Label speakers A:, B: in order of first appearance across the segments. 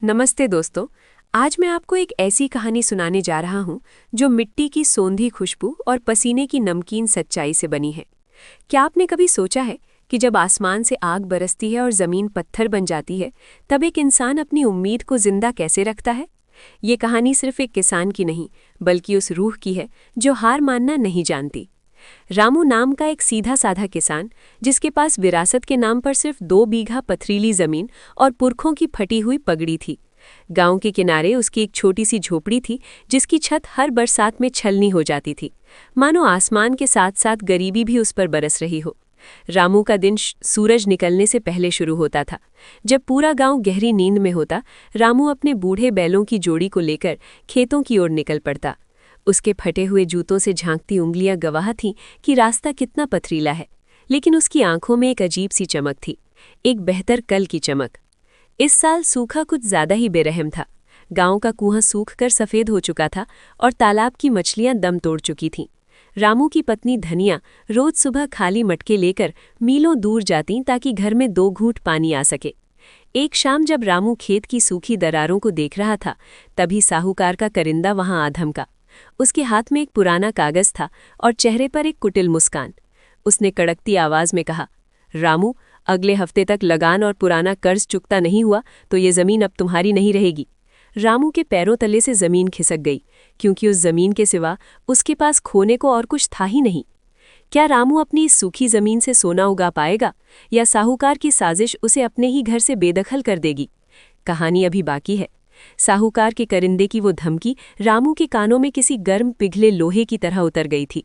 A: नमस्ते दोस्तों। आज मैं आपको एक ऐसी कहानी सुनाने जा रहा हूं जो मिट्टी की सोंधी खुशबू और पसीने की नमकीन सच्चाई से बनी है। क्या आपने कभी सोचा है कि जब आसमान से आग बरसती है और ज़मीन पत्थर बन जाती है, तब एक इंसान अपनी उम्मीद को जिंदा कैसे रखता है? ये कहानी सिर्फ एक किसान की नहीं, बल्कि उस रूह की है जो हार मानना नहीं जानती। रामू नाम का एक सीधा साधा किसान, जिसके पास विरासत के नाम पर सिर्फ 2 बीघा पथरीली जमीन और पुरखों की फटी हुई पगड़ी थी। गांव के किनारे उसकी एक छोटी सी झोपड़ी थी, जिसकी छत हर बरसात में छलनी हो जाती थी, मानो आसमान के साथ साथ गरीबी भी उस पर बरस रही हो। रामू का दिन सूरज निकलने से पहले शुरू होता था। जब पूरा गांव गहरी नींद में होता, रामू अपने बूढ़े बैलों की जोड़ी को लेकर खेतों की ओर निकल पड़ता। उसके फटे हुए जूतों से झांकती उंगलियां गवाह थीं कि रास्ता कितना पथरीला है, लेकिन उसकी आंखों में एक अजीब सी चमक थी, एक बेहतर कल की चमक। इस साल सूखा कुछ ज्यादा ही बेरहम था। गांव का कुआं सूख कर सफेद हो चुका था और तालाब की मछलियां दम तोड़ चुकी थीं। रामू की पत्नी धनिया रोज सुबह खाली मटके लेकर मीलों दूर जाती ताकि घर में 2 घूंट पानी आ सके। एक शाम जब रामू खेत की सूखी दरारों को देख रहा था, तभी साहूकार का करिंदा वहां आ धमका। उसके हाथ में एक पुराना कागज था और चेहरे पर एक कुटिल मुस्कान। उसने कड़कती आवाज में कहा, रामू, अगले हफ्ते तक लगान और पुराना कर्ज चुकता नहीं हुआ तो ये जमीन अब तुम्हारी नहीं रहेगी। रामू के पैरों तले से जमीन खिसक गई, क्योंकि उस जमीन के सिवा उसके पास खोने को और कुछ था ही नहीं। क्या रामू अपनी इस सूखी जमीन से सोना उगा पाएगा, या साहूकार की साजिश उसे अपने ही घर से बेदखल कर देगी? कहानी अभी बाकी है। साहूकार के करिंदे की वो धमकी रामू के कानों में किसी गर्म पिघले लोहे की तरह उतर गई थी।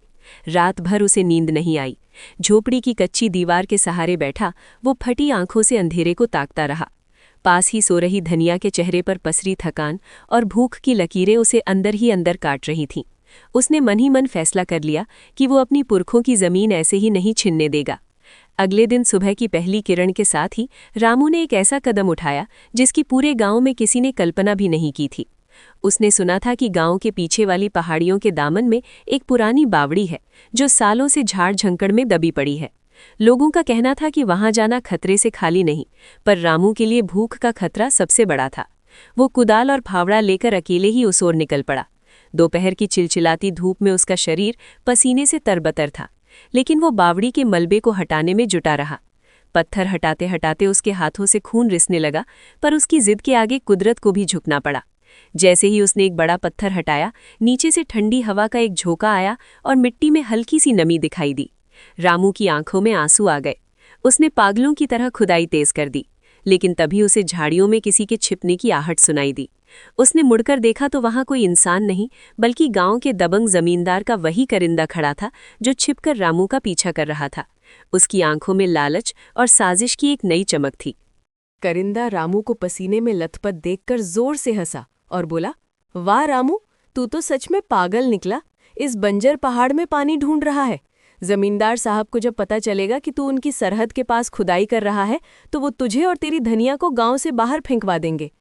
A: रात भर उसे नींद नहीं आई। झोपड़ी की कच्ची दीवार के सहारे बैठा वो फटी आंखों से अंधेरे को ताकता रहा। पास ही सो रही धनिया के चेहरे पर पसरी थकान और भूख की लकीरें उसे अंदर ही अंदर काट रही थीं। उसने मन ही मन फैसला कर लिया कि वो अपनी पुरखों की जमीन ऐसे ही नहीं छिनने देगा। अगले दिन सुबह की पहली किरण के साथ ही रामू ने एक ऐसा कदम उठाया जिसकी पूरे गांव में किसी ने कल्पना भी नहीं की थी। उसने सुना था कि गांव के पीछे वाली पहाड़ियों के दामन में एक पुरानी बावड़ी है, जो सालों से झाड़ झंकड़ में दबी पड़ी है। लोगों का कहना था कि वहां जाना खतरे से खाली नहीं, पर रामू के लिए भूख का खतरा सबसे बड़ा था। वो कुदाल और फावड़ा लेकर अकेले ही उस ओर निकल पड़ा। दोपहर की चिलचिलाती धूप में उसका शरीर पसीने से तरबतर था, लेकिन वो बावड़ी के मलबे को हटाने में जुटा रहा। पत्थर हटाते हटाते उसके हाथों से खून रिसने लगा, पर उसकी जिद के आगे कुदरत को भी झुकना पड़ा। जैसे ही उसने एक बड़ा पत्थर हटाया, नीचे से ठंडी हवा का एक झोंका आया और मिट्टी में हल्की सी नमी दिखाई दी। रामू की आंखों में आंसू आ गए। उसने पागलों की तरह खुदाई तेज कर दी, लेकिन तभी उसे झाड़ियों में किसी के छिपने की आहट सुनाई दी। उसने मुड़कर देखा तो वहां कोई इंसान नहीं, बल्कि गांव के दबंग जमींदार का वही करिंदा खड़ा था जो छिपकर रामू का पीछा कर रहा था। उसकी आंखों में लालच और साजिश की एक नई चमक थी।
B: करिंदा रामू को पसीने में लथपथ देखकर जोर से हंसा और बोला, वाह रामू, तू तो सच में पागल निकला। इस बंजर पहाड़ में पानी ढूंढ रहा है। जमींदार साहब को जब पता चलेगा कि तू उनकी सरहद के पास खुदाई कर रहा है, तो वो तुझे और तेरी धनिया को गांव से बाहर फेंकवा देंगे।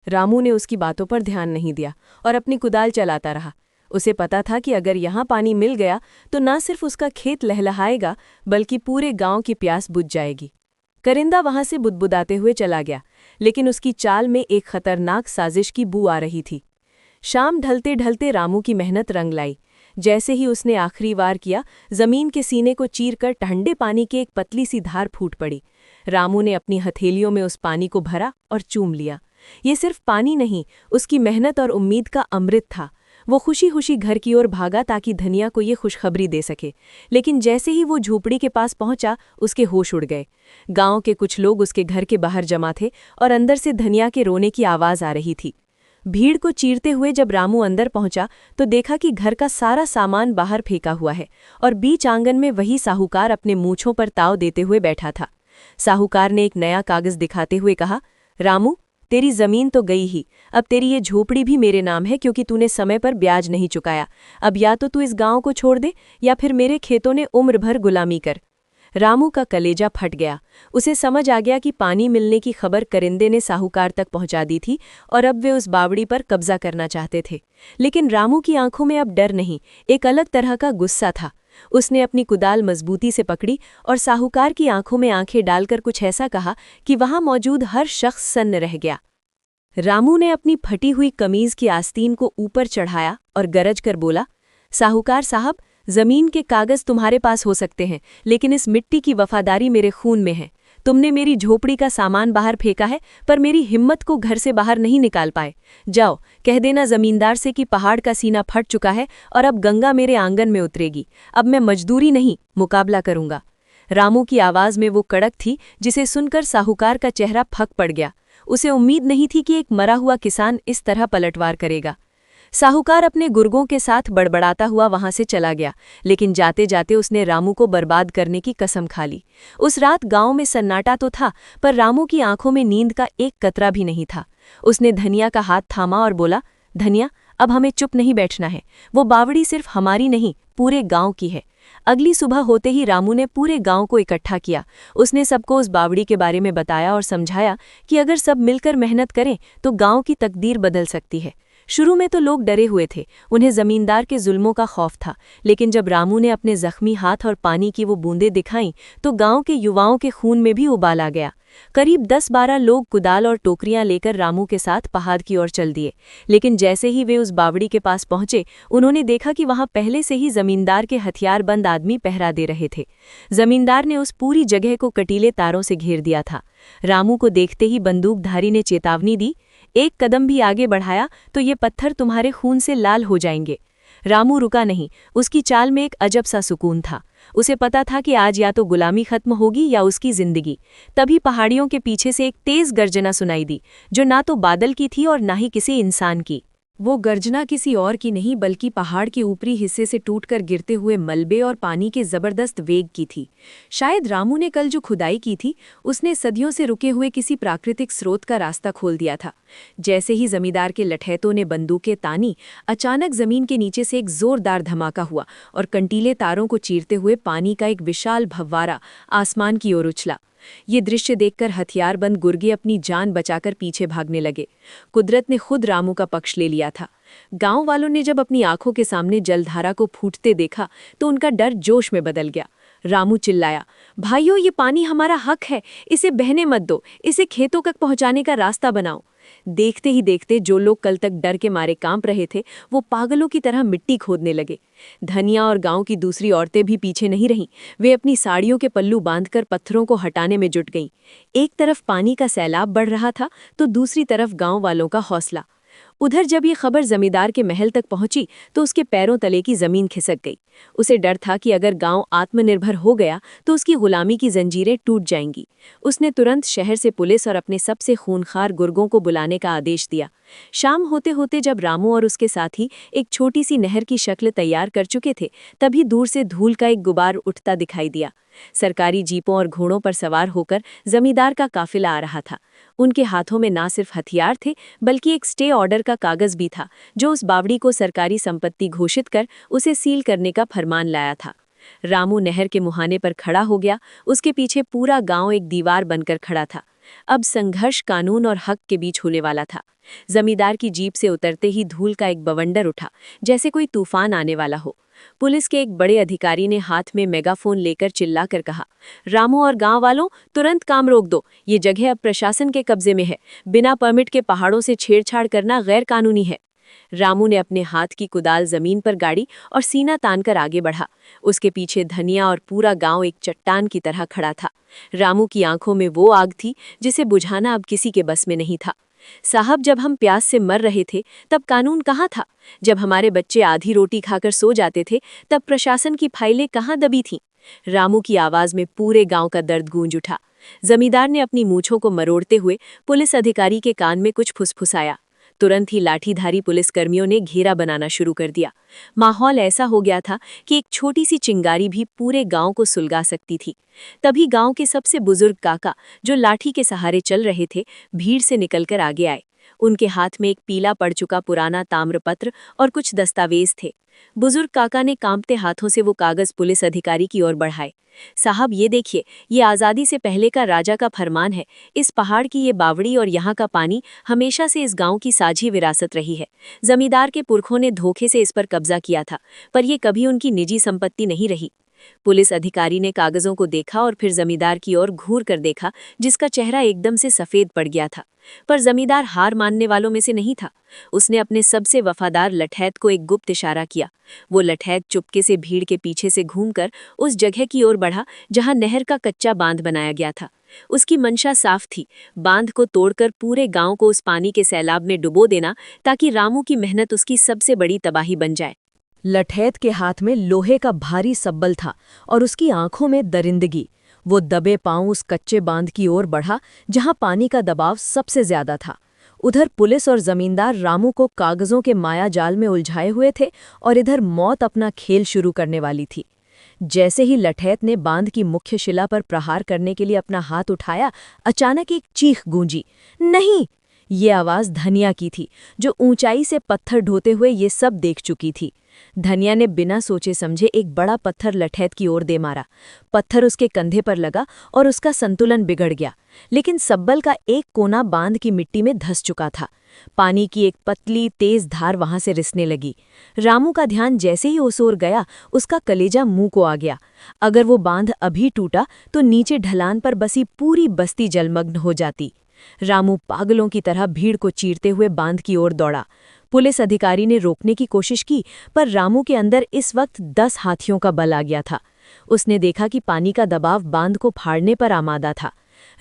B: रामू ने उसकी बातों पर ध्यान नहीं दिया और अपनी कुदाल चलाता रहा। उसे पता था कि अगर यहाँ पानी मिल गया तो न सिर्फ उसका खेत लहलहाएगा, बल्कि पूरे गांव की प्यास बुझ जाएगी। करिंदा वहां से बुदबुदाते हुए चला गया, लेकिन उसकी चाल में एक खतरनाक साजिश की बू आ रही थी। शाम ढलते ढलते रामू की मेहनत रंग लाई। जैसे ही उसने आखिरी वार किया, जमीन के सीने को चीरकर ठंडे पानी की एक पतली सी धार फूट पड़ी। रामू ने अपनी हथेलियों में उस पानी को भरा और चूम लिया। ये सिर्फ पानी नहीं, उसकी मेहनत और उम्मीद का अमृत था। वो खुशी खुशी घर की ओर भागा ताकि धनिया को ये खुशखबरी दे सके, लेकिन जैसे ही वो झोपड़ी के पास पहुंचा, उसके होश उड़ गए। गांव के कुछ लोग उसके घर के बाहर जमा थे और अंदर से धनिया के रोने की आवाज आ रही थी। भीड़ को चीरते हुए जब रामू अंदर पहुंचा तो देखा कि घर का सारा सामान बाहर फेंका हुआ है और बीच आंगन में वही साहूकार अपने मूंछों पर ताव देते हुए बैठा था। साहूकार ने एक नया कागज दिखाते हुए कहा, रामू, तेरी जमीन तो गई ही, अब तेरी ये झोपड़ी भी मेरे नाम है, क्योंकि तूने समय पर ब्याज नहीं चुकाया। अब या तो तू इस गांव को छोड़ दे, या फिर मेरे खेतों ने उम्र भर गुलामी कर। रामू का कलेजा फट गया। उसे समझ आ गया कि पानी मिलने की खबर करिंदे ने साहूकार तक पहुंचा दी थी और अब वे उस बावड़ी पर कब्जा करना चाहते थे। लेकिन रामू की आंखों में अब डर नहीं, एक अलग तरह का गुस्सा था। उसने अपनी कुदाल मजबूती से पकड़ी और साहूकार की आंखों में आंखें डालकर कुछ ऐसा कहा कि वहां मौजूद हर शख्स सन्न रह गया। रामू ने अपनी फटी हुई कमीज की आस्तीन को ऊपर चढ़ाया और गरज कर बोला, साहूकार साहब, जमीन के कागज तुम्हारे पास हो सकते हैं, लेकिन इस मिट्टी की वफादारी मेरे खून में है। तुमने मेरी झोपड़ी का सामान बाहर फेंका है, पर मेरी हिम्मत को घर से बाहर नहीं निकाल पाए। जाओ, कह देना जमींदार से कि पहाड़ का सीना फट चुका है और अब गंगा मेरे आंगन में उतरेगी। अब मैं मजदूरी नहीं, मुकाबला करूंगा। रामू की आवाज में वो कड़क थी जिसे सुनकर साहूकार का चेहरा फक पड़ गया। उसे उम्मीद नहीं थी कि एक मरा हुआ किसान इस तरह पलटवार करेगा। साहूकार अपने गुर्गों के साथ बड़बड़ाता हुआ वहां से चला गया, लेकिन जाते जाते उसने रामू को बर्बाद करने की कसम खा ली। उस रात गांव में सन्नाटा तो था, पर रामू की आंखों में नींद का एक कतरा भी नहीं था। उसने धनिया का हाथ थामा और बोला, धनिया, अब हमें चुप नहीं बैठना है। वो बावड़ी सिर्फ हमारी नहीं, पूरे गांव की है। अगली सुबह होते ही रामू ने पूरे गांव को इकट्ठा किया। उसने सबको उस बावड़ी के बारे में बताया और समझाया कि अगर सब मिलकर मेहनत करें तो गांव की तकदीर बदल सकती है। शुरू में तो लोग डरे हुए थे, उन्हें जमींदार के जुल्मों का खौफ था, लेकिन जब रामू ने अपने जख्मी हाथ और पानी की वो बूंदें दिखाईं तो गांव के युवाओं के खून में भी उबाल आ गया। करीब 10-12 लोग कुदाल और टोकरियां लेकर रामू के साथ पहाड़ की ओर चल दिए, लेकिन जैसे ही वे उस बावड़ी के पास पहुंचे, उन्होंने देखा कि वहां पहले से ही जमींदार के हथियारबंद आदमी पहरा दे रहे थे। जमींदार ने उस पूरी जगह को कटीले तारों से घेर दिया था। रामू को देखते ही बंदूकधारी ने चेतावनी दी, एक कदम भी आगे बढ़ाया तो ये पत्थर तुम्हारे खून से लाल हो जाएंगे। रामू रुका नहीं, उसकी चाल में एक अजब सा सुकून था। उसे पता था कि आज या तो गुलामी खत्म होगी या उसकी जिंदगी। तभी पहाड़ियों के पीछे से एक तेज गर्जना सुनाई दी, जो ना तो बादल की थी और ना ही किसी इंसान की। वो गर्जना किसी और की नहीं, बल्कि पहाड़ के ऊपरी हिस्से से टूटकर गिरते हुए मलबे और पानी के जबरदस्त वेग की थी। शायद रामू ने कल जो खुदाई की थी, उसने सदियों से रुके हुए किसी प्राकृतिक स्रोत का रास्ता खोल दिया था। जैसे ही जमींदार के लठैतों ने बंदूकें तानी, अचानक जमीन के नीचे से एक जोरदार धमाका हुआ और कंटीले तारों को चीरते हुए पानी का एक विशाल भव्वारा आसमान की ओर उछला। ये दृश्य देखकर हथियारबंद गुर्गे अपनी जान बचाकर पीछे भागने लगे। कुदरत ने खुद रामू का पक्ष ले लिया था। गांव वालों ने जब अपनी आंखों के सामने जलधारा को फूटते देखा तो उनका डर जोश में बदल गया। रामू चिल्लाया, भाइयों, ये पानी हमारा हक है, इसे बहने मत दो, इसे खेतों तक पहुंचाने का रास्ता बनाओ। देखते ही देखते जो लोग कल तक डर के मारे कांप रहे थे, वो पागलों की तरह मिट्टी खोदने लगे। धनिया और गांव की दूसरी औरतें भी पीछे नहीं रहीं। वे अपनी साड़ियों के पल्लू बांधकर पत्थरों को हटाने में जुट गईं। एक तरफ पानी का सैलाब बढ़ रहा था तो दूसरी तरफ गांव वालों का हौसला। उधर जब ये खबर जमींदार के महल तक पहुंची तो उसके पैरों तले की जमीन खिसक गई। उसे डर था कि अगर गांव आत्मनिर्भर हो गया तो उसकी गुलामी की जंजीरें टूट जाएंगी। उसने तुरंत शहर से पुलिस और अपने सबसे खूंखार गुर्गों को बुलाने का आदेश दिया। शाम होते होते जब रामू और उसके साथी एक छोटी सी नहर की शक्ल तैयार कर चुके थे, तभी दूर से धूल का एक गुबार उठता दिखाई दिया। सरकारी जीपों और घोड़ों पर सवार होकर जमींदार का काफिला आ रहा था। उनके हाथों में ना सिर्फ हथियार थे, बल्कि एक स्टे ऑर्डर का कागज भी था, जो उस बावड़ी को सरकारी संपत्ति घोषित कर उसे सील करने का फरमान लाया था। रामू नहर के मुहाने पर खड़ा हो गया। उसके पीछे पूरा गांव एक दीवार बनकर खड़ा था। अब संघर्ष कानून और हक के बीच होने वाला था। जमींदार की जीप से उतरते ही धूल का एक बवंडर उठा, जैसे कोई तूफान आने वाला हो। पुलिस के एक बड़े अधिकारी ने हाथ में मेगाफोन लेकर चिल्लाकर कहा, रामू और गांव वालों, तुरंत काम रोक दो। ये जगह अब प्रशासन के कब्जे में है। बिना परमिट के पहाड़ों से छेड़छाड़ करना गैर कानूनी है। रामू ने अपने हाथ की कुदाल जमीन पर गाड़ी और सीना तानकर आगे बढ़ा। उसके पीछे धनिया और पूरा गांव एक चट्टान की तरह खड़ा था। रामू की आंखों में वो आग थी जिसे बुझाना अब किसी के बस में नहीं था। साहब, जब हम प्यास से मर रहे थे तब कानून कहाँ था? जब हमारे बच्चे आधी रोटी खाकर सो जाते थे तब प्रशासन की फाइलें कहाँ दबी थीं? रामू की आवाज में पूरे गांव का दर्द गूंज उठा। जमींदार ने अपनी मूंछों को मरोड़ते हुए पुलिस अधिकारी के कान में कुछ फुसफुसाया। तुरंत ही लाठीधारी पुलिसकर्मियों ने घेरा बनाना शुरू कर दिया। माहौल ऐसा हो गया था कि एक छोटी सी चिंगारी भी पूरे गांव को सुलगा सकती थी। तभी गांव के सबसे बुजुर्ग काका, जो लाठी के सहारे चल रहे थे, भीड़ से निकलकर आगे आए। उनके हाथ में एक पीला पड़ चुका पुराना ताम्रपत्र और कुछ दस्तावेज थे। बुजुर्ग काका ने कांपते हाथों से वो कागज पुलिस अधिकारी की ओर बढ़ाए। साहब, ये देखिए, ये आज़ादी से पहले का राजा का फरमान है। इस पहाड़ की ये बावड़ी और यहाँ का पानी हमेशा से इस गांव की साझी विरासत रही है। जमींदार के पुरखों ने धोखे से इस पर कब्जा किया था, पर यह कभी उनकी निजी संपत्ति नहीं रही।
A: पुलिस अधिकारी ने कागजों को देखा और फिर जमींदार की ओर घूर कर देखा, जिसका चेहरा एकदम से सफेद पड़ गया था। पर जमींदार हार मानने वालों में से नहीं था। उसने अपने सबसे वफादार लठैत को एक गुप्त इशारा किया। वो लठैत चुपके से भीड़ के पीछे से घूमकर उस जगह की ओर बढ़ा जहां नहर का कच्चा बांध बनाया गया था। उसकी मंशा साफ थी, बांध को तोड़कर पूरे गांव को उस पानी के सैलाब में डुबो देना, ताकि रामू की मेहनत उसकी सबसे बड़ी तबाही बन जाए।
B: लठैत के हाथ में लोहे का भारी सब्बल था और उसकी आंखों में दरिंदगी। वो दबे पांव उस कच्चे बांध की ओर बढ़ा जहां पानी का दबाव सबसे ज्यादा था। उधर पुलिस और जमींदार रामू को कागजों के माया जाल में उलझाए हुए थे और इधर मौत अपना खेल शुरू करने वाली थी। जैसे ही लठैत ने बांध की मुख्य शिला पर प्रहार करने के लिए अपना हाथ उठाया, अचानक एक चीख गूंजी। नहीं! ये आवाज धनिया की थी, जो ऊंचाई से पत्थर ढोते हुए ये सब देख चुकी थी। धनिया ने बिना सोचे समझे एक बड़ा पत्थर लठैत की ओर दे मारा। पत्थर उसके कंधे पर लगा और उसका संतुलन बिगड़ गया, लेकिन सब्बल का एक कोना बांध की मिट्टी में धंस चुका था। पानी की एक पतली तेज धार वहां से रिसने लगी। रामू का ध्यान जैसे ही उस ओर गया, उसका कलेजा मुंह को आ गया। अगर वो बांध अभी टूटा तो नीचे ढलान पर बसी पूरी बस्ती जलमग्न हो जाती। रामू पागलों की तरह भीड़ को चीरते हुए बांध की ओर दौड़ा। पुलिस अधिकारी ने रोकने की कोशिश की, पर रामू के अंदर इस वक्त 10 हाथियों का बल आ गया था। उसने देखा कि पानी का दबाव बांध को फाड़ने पर आमादा था।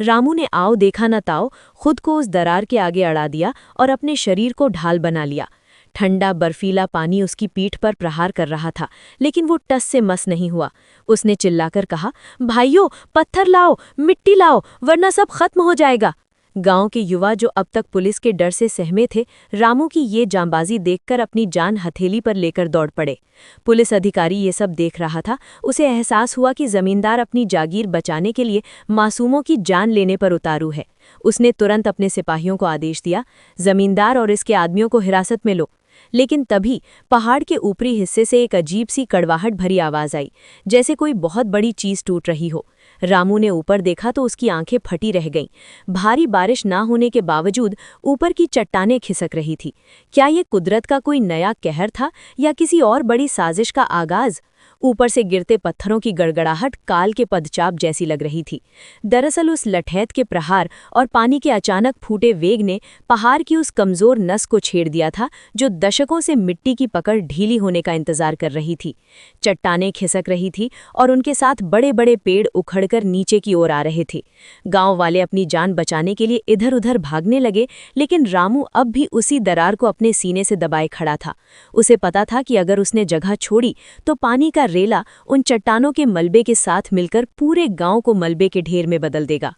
B: रामू ने आओ देखा न ताओ खुद को उस दरार के आगे अड़ा दिया और अपने शरीर को ढाल बना लिया। ठंडा बर्फीला पानी उसकी पीठ पर प्रहार कर रहा था, लेकिन वो टस से मस नहीं हुआ। उसने चिल्लाकर कहा, भाइयों, पत्थर लाओ, मिट्टी लाओ, वरना सब खत्म हो जाएगा। गांव के युवा जो अब तक पुलिस के डर से सहमे थे, रामू की ये जांबाजी देखकर अपनी जान हथेली पर लेकर दौड़ पड़े। पुलिस अधिकारी ये सब देख रहा था। उसे एहसास हुआ कि जमींदार अपनी जागीर बचाने के लिए मासूमों की जान लेने पर उतारू है। उसने तुरंत अपने सिपाहियों को आदेश दिया, जमींदार और इसके आदमियों को हिरासत में लो। लेकिन तभी पहाड़ के ऊपरी हिस्से से एक अजीब सी कड़वाहट भरी आवाज आई, जैसे कोई बहुत बड़ी चीज टूट रही हो। रामू ने ऊपर देखा तो उसकी आंखें फटी रह गईं। भारी बारिश ना होने के बावजूद ऊपर की चट्टानें खिसक रही थी। क्या ये कुदरत का कोई नया कहर था या किसी और बड़ी साजिश का आगाज? ऊपर से गिरते पत्थरों की गड़गड़ाहट काल के पदचाप जैसी लग रही थी। दरअसल उस लठैत के प्रहार और पानी के अचानक फूटे वेग ने पहाड़ की उस कमजोर नस को छेड़ दिया था, जो दशकों से मिट्टी की पकड़ ढीली होने का इंतजार कर रही थी। चट्टानें खिसक रही थी और उनके साथ बड़े बड़े पेड़ उखड़कर नीचे की ओर आ रहे थे। गांव वाले अपनी जान बचाने के लिए इधर उधर भागने लगे, लेकिन रामू अब भी उसी दरार को अपने सीने से दबाए खड़ा था। उसे पता था कि अगर उसने जगह छोड़ी तो पानी का रेला उन चट्टानों के मलबे के साथ मिलकर पूरे गांव को मलबे के ढेर में बदल देगा।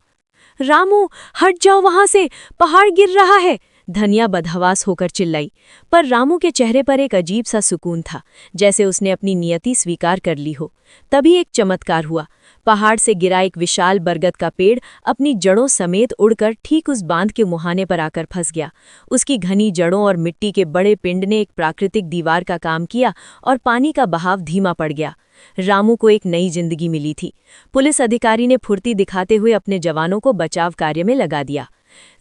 B: रामू, हट जाओ वहां से, पहाड़ गिर रहा है, धनिया बदहवास होकर चिल्लाई। पर रामू के चेहरे पर एक अजीब सा सुकून था, जैसे उसने अपनी नियति स्वीकार कर ली हो। तभी एक चमत्कार हुआ। पहाड़ से गिरा एक विशाल बरगद का पेड़ अपनी जड़ों समेत उड़कर ठीक उस बांध के मुहाने पर आकर फंस गया। उसकी घनी जड़ों और मिट्टी के बड़े पिंड ने एक प्राकृतिक दीवार का काम किया और पानी का बहाव धीमा पड़ गया। रामू को एक नई जिंदगी मिली थी। पुलिस अधिकारी ने फुर्ती दिखाते हुए अपने जवानों को बचाव कार्य में लगा दिया।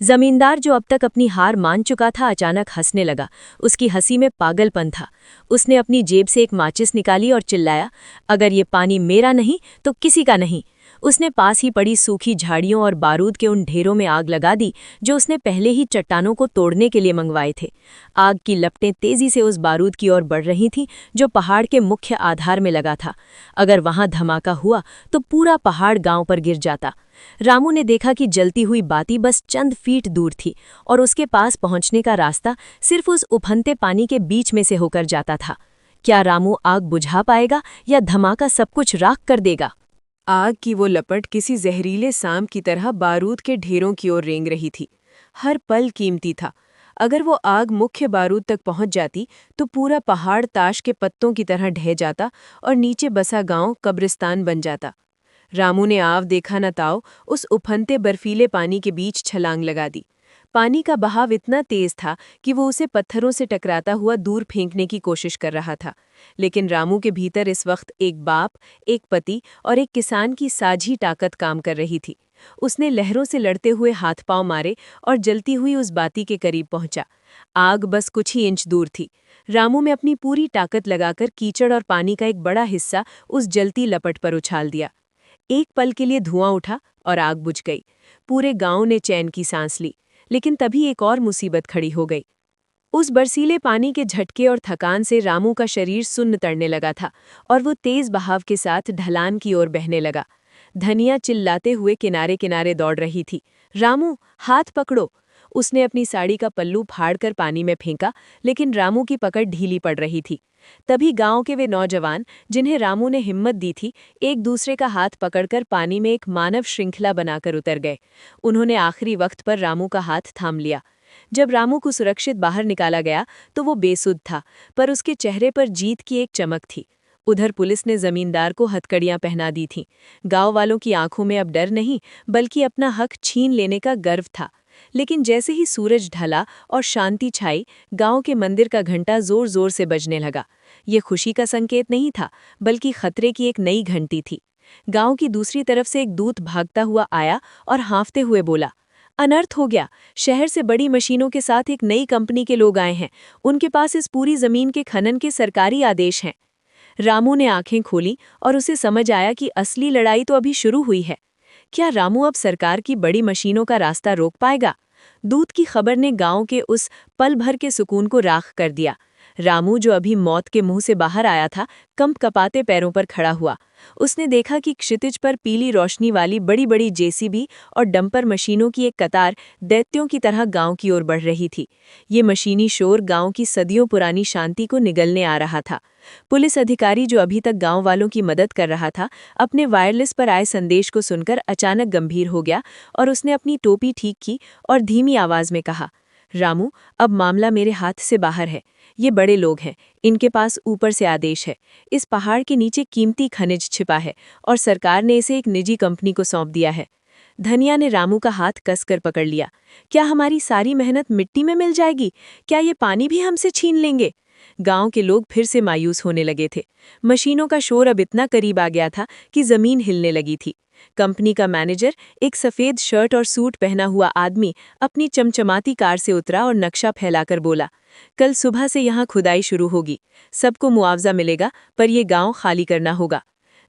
B: जमींदार, जो अब तक अपनी हार मान चुका था, अचानक हंसने लगा। उसकी हंसी में पागलपन था। उसने अपनी जेब से एक माचिस निकाली और चिल्लाया, अगर ये पानी मेरा नहीं तो किसी का नहीं। उसने पास ही पड़ी सूखी झाड़ियों और बारूद के उन ढेरों में आग लगा दी, जो उसने पहले ही चट्टानों को तोड़ने के लिए मंगवाए थे। आग की लपटें तेजी से उस बारूद की ओर बढ़ रही थीं, जो पहाड़ के मुख्य आधार में लगा था। अगर वहां धमाका हुआ तो पूरा पहाड़ गांव पर गिर जाता। रामू ने देखा कि जलती हुई बाती बस चंद फीट दूर थी और उसके पास पहुंचने का रास्ता सिर्फ उस उफनते पानी के बीच में से होकर जाता था। क्या रामू आग बुझा पाएगा या धमाका सब कुछ राख कर देगा? आग की वो लपट किसी जहरीले सांप की तरह बारूद के ढेरों की ओर रेंग रही थी। हर पल कीमती था। अगर वो आग मुख्य बारूद तक पहुंच जाती तो पूरा पहाड़ ताश के पत्तों की तरह ढह जाता और नीचे बसा गांव कब्रिस्तान बन जाता। रामू ने आव देखा न ताओ उस उफनते बर्फीले पानी के बीच छलांग लगा दी। पानी का बहाव इतना तेज था कि वो उसे पत्थरों से टकराता हुआ दूर फेंकने की कोशिश कर रहा था। लेकिन रामू के भीतर इस वक्त एक बाप, एक पति और एक किसान की साझी ताकत काम कर रही थी। उसने लहरों से लड़ते हुए हाथ पांव मारे और जलती हुई उस बाती के करीब पहुंचा। आग बस कुछ ही इंच दूर थी। रामू ने अपनी पूरी ताकत लगाकर कीचड़ और पानी का एक बड़ा हिस्सा उस जलती लपट पर उछाल दिया। एक पल के लिए धुआं उठा और आग बुझ गई। पूरे गांव ने चैन की सांस ली। लेकिन तभी एक और मुसीबत खड़ी हो गई। उस बरसीले पानी के झटके और थकान से रामू का शरीर सुन्न तड़ने लगा था और वो तेज बहाव के साथ ढलान की ओर बहने लगा। धनिया चिल्लाते हुए किनारे किनारे दौड़ रही थी। रामू, हाथ पकड़ो! उसने अपनी साड़ी का पल्लू फाड़कर पानी में फेंका, लेकिन रामू की पकड़ ढीली पड़ रही थी। तभी गांव के वे नौजवान, जिन्हें रामू ने हिम्मत दी थी, एक दूसरे का हाथ पकड़कर पानी में एक मानव श्रृंखला बनाकर उतर गए। उन्होंने आखिरी वक्त पर रामू का हाथ थाम लिया। जब रामू को सुरक्षित बाहर निकाला गया तो वो बेसुध था, पर उसके चेहरे पर जीत की एक चमक थी। उधर पुलिस ने जमींदार को हथकड़ियां पहना दी थीं। गांव वालों की आंखों में अब डर नहीं, बल्कि अपना हक छीन लेने का गर्व था। लेकिन जैसे ही सूरज ढला और शांति छाई, गांव के मंदिर का घंटा जोर जोर से बजने लगा। ये खुशी का संकेत नहीं था, बल्कि खतरे की एक नई घंटी थी। गांव की दूसरी तरफ से एक दूत भागता हुआ आया और हाँफते हुए बोला, अनर्थ हो गया। शहर से बड़ी मशीनों के साथ एक नई कंपनी के लोग आए हैं। उनके पास इस पूरी जमीन के खनन के सरकारी आदेश हैं। रामू ने आंखें खोली और उसे समझ आया कि असली लड़ाई तो अभी शुरू हुई है। क्या रामू अब सरकार की बड़ी मशीनों का रास्ता रोक पाएगा? दूत की खबर ने गांव के उस पल भर के सुकून को राख कर दिया। रामू, जो अभी मौत के मुंह से बाहर आया था, कंप कपाते पैरों पर खड़ा हुआ। उसने देखा कि क्षितिज पर पीली रोशनी वाली बड़ी बड़ी जेसीबी और डंपर मशीनों की एक कतार दैत्यों की तरह गांव की ओर बढ़ रही थी। ये मशीनी शोर गांव की सदियों पुरानी शांति को निगलने आ रहा था। पुलिस अधिकारी, जो अभी तक गांव वालों की मदद कर रहा था, अपने वायरलेस पर आए संदेश को सुनकर अचानक गंभीर हो गया और उसने अपनी टोपी ठीक की और धीमी आवाज में कहा, रामू, अब मामला मेरे हाथ से बाहर है। ये बड़े लोग हैं, इनके पास ऊपर से आदेश है। इस पहाड़ के नीचे कीमती खनिज छिपा है और सरकार ने इसे एक निजी कंपनी को सौंप दिया है। धनिया ने रामू का हाथ कसकर पकड़ लिया। क्या हमारी सारी मेहनत मिट्टी में मिल जाएगी? क्या ये पानी भी हमसे छीन लेंगे? गांव के लोग फिर से मायूस होने लगे थे। मशीनों का शोर अब इतना करीब आ गया था कि जमीन हिलने लगी थी। कंपनी का मैनेजर, एक सफेद शर्ट और सूट पहना हुआ आदमी, अपनी चमचमाती कार से उतरा और नक्शा फैलाकर बोला, कल सुबह से यहाँ खुदाई शुरू होगी। सबको मुआवजा मिलेगा, पर यह गांव खाली करना होगा।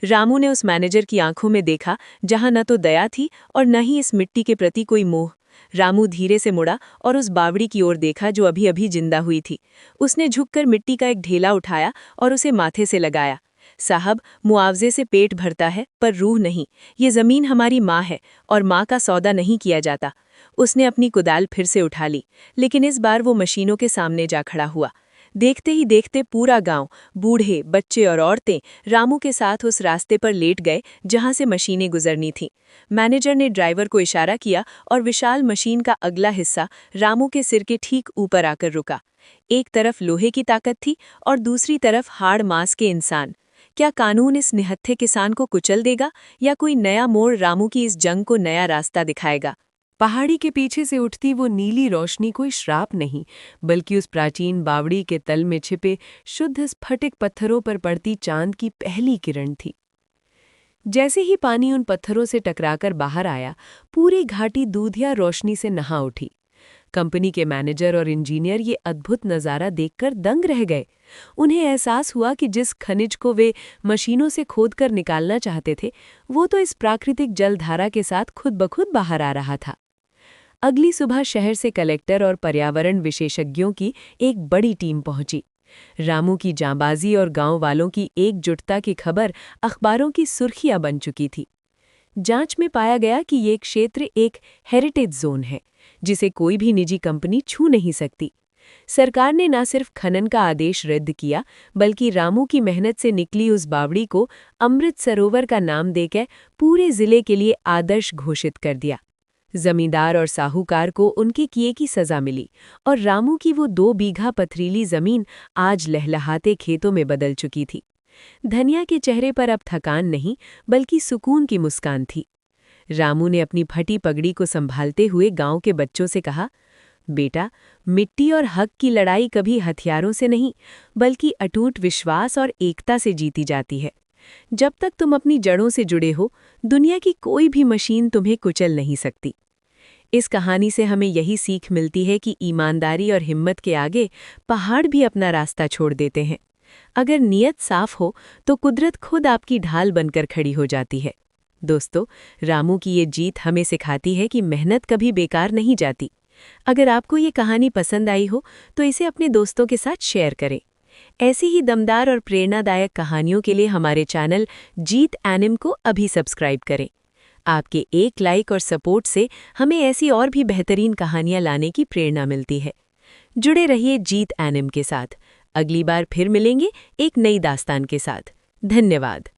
B: रामू ने उस मैनेजर की आंखों में देखा, जहां न तो दया थी और न ही इस मिट्टी के प्रति कोई मोह। रामू धीरे से मुड़ा और उस बावड़ी की ओर देखा जो अभी अभी जिंदा हुई थी। उसने झुककर मिट्टी का एक ढेला उठाया और उसे माथे से लगाया। साहब, मुआवजे से पेट भरता है, पर रूह नहीं। ये जमीन हमारी माँ है और माँ का सौदा नहीं किया जाता। उसने अपनी कुदाल फिर से उठा ली, लेकिन इस बार वो मशीनों के सामने जा खड़ा हुआ। देखते ही देखते पूरा गांव, बूढ़े, बच्चे और औरतें रामू के साथ उस रास्ते पर लेट गए जहां से मशीनें गुजरनी थीं। मैनेजर ने ड्राइवर को इशारा किया और विशाल मशीन का अगला हिस्सा रामू के सिर के ठीक ऊपर आकर रुका। एक तरफ लोहे की ताकत थी और दूसरी तरफ हाड़ मांस के इंसान। क्या कानून इस निहत्थे किसान को कुचल देगा या कोई नया मोड़ रामू की इस जंग को नया रास्ता दिखाएगा?
A: पहाड़ी के पीछे से उठती वो नीली रोशनी कोई श्राप नहीं, बल्कि उस प्राचीन बावड़ी के तल में छिपे शुद्ध स्फटिक पत्थरों पर पड़ती चांद की पहली किरण थी। जैसे ही पानी उन पत्थरों से टकराकर बाहर आया, पूरी घाटी दूधिया रोशनी से नहा उठी। कंपनी के मैनेजर और इंजीनियर ये अद्भुत नज़ारा देखकर दंग रह गए। उन्हें एहसास हुआ कि जिस खनिज को वे मशीनों से खोदकर निकालना चाहते थे, वो तो इस प्राकृतिक जलधारा के साथ खुद ब खुद बाहर आ रहा था। अगली सुबह शहर से कलेक्टर और पर्यावरण विशेषज्ञों की एक बड़ी टीम पहुंची। रामू की जांबाजी और गांव वालों की एकजुटता की खबर अखबारों की सुर्खियां बन चुकी थी। जांच में पाया गया कि ये क्षेत्र एक हेरिटेज जोन है, जिसे कोई भी निजी कंपनी छू नहीं सकती। सरकार ने न सिर्फ खनन का आदेश रद्द किया, बल्कि रामू की मेहनत से निकली उस बावड़ी को अमृत सरोवर का नाम देकर पूरे जिले के लिए आदर्श घोषित कर दिया। जमींदार और साहूकार को उनके किए की सजा मिली और रामू की वो 2 बीघा पथरीली जमीन आज लहलहाते खेतों में बदल चुकी थी। धनिया के चेहरे पर अब थकान नहीं, बल्कि सुकून की मुस्कान थी। रामू ने अपनी फटी पगड़ी को संभालते हुए गांव के बच्चों से कहा, बेटा, मिट्टी और हक की लड़ाई कभी हथियारों से नहीं, बल्कि अटूट विश्वास और एकता से जीती जाती है।
B: जब तक तुम अपनी जड़ों से जुड़े हो, दुनिया की कोई भी मशीन तुम्हें कुचल नहीं सकती। इस कहानी से हमें यही सीख मिलती है कि ईमानदारी और हिम्मत के आगे पहाड़ भी अपना रास्ता छोड़ देते हैं। अगर नीयत साफ हो तो कुदरत खुद आपकी ढाल बनकर खड़ी हो जाती है। दोस्तों, रामू की ये जीत हमें सिखाती है कि मेहनत कभी बेकार नहीं जाती। अगर आपको ये कहानी पसंद आई हो तो इसे अपने दोस्तों के साथ शेयर करें। ऐसी ही दमदार और प्रेरणादायक कहानियों के लिए हमारे चैनल जीत एनिम को अभी सब्सक्राइब करें। आपके एक लाइक और सपोर्ट से हमें ऐसी और भी बेहतरीन कहानियां लाने की प्रेरणा मिलती है। जुड़े रहिए जीत एनिम के साथ। अगली बार फिर मिलेंगे एक नई दास्तान के साथ। धन्यवाद।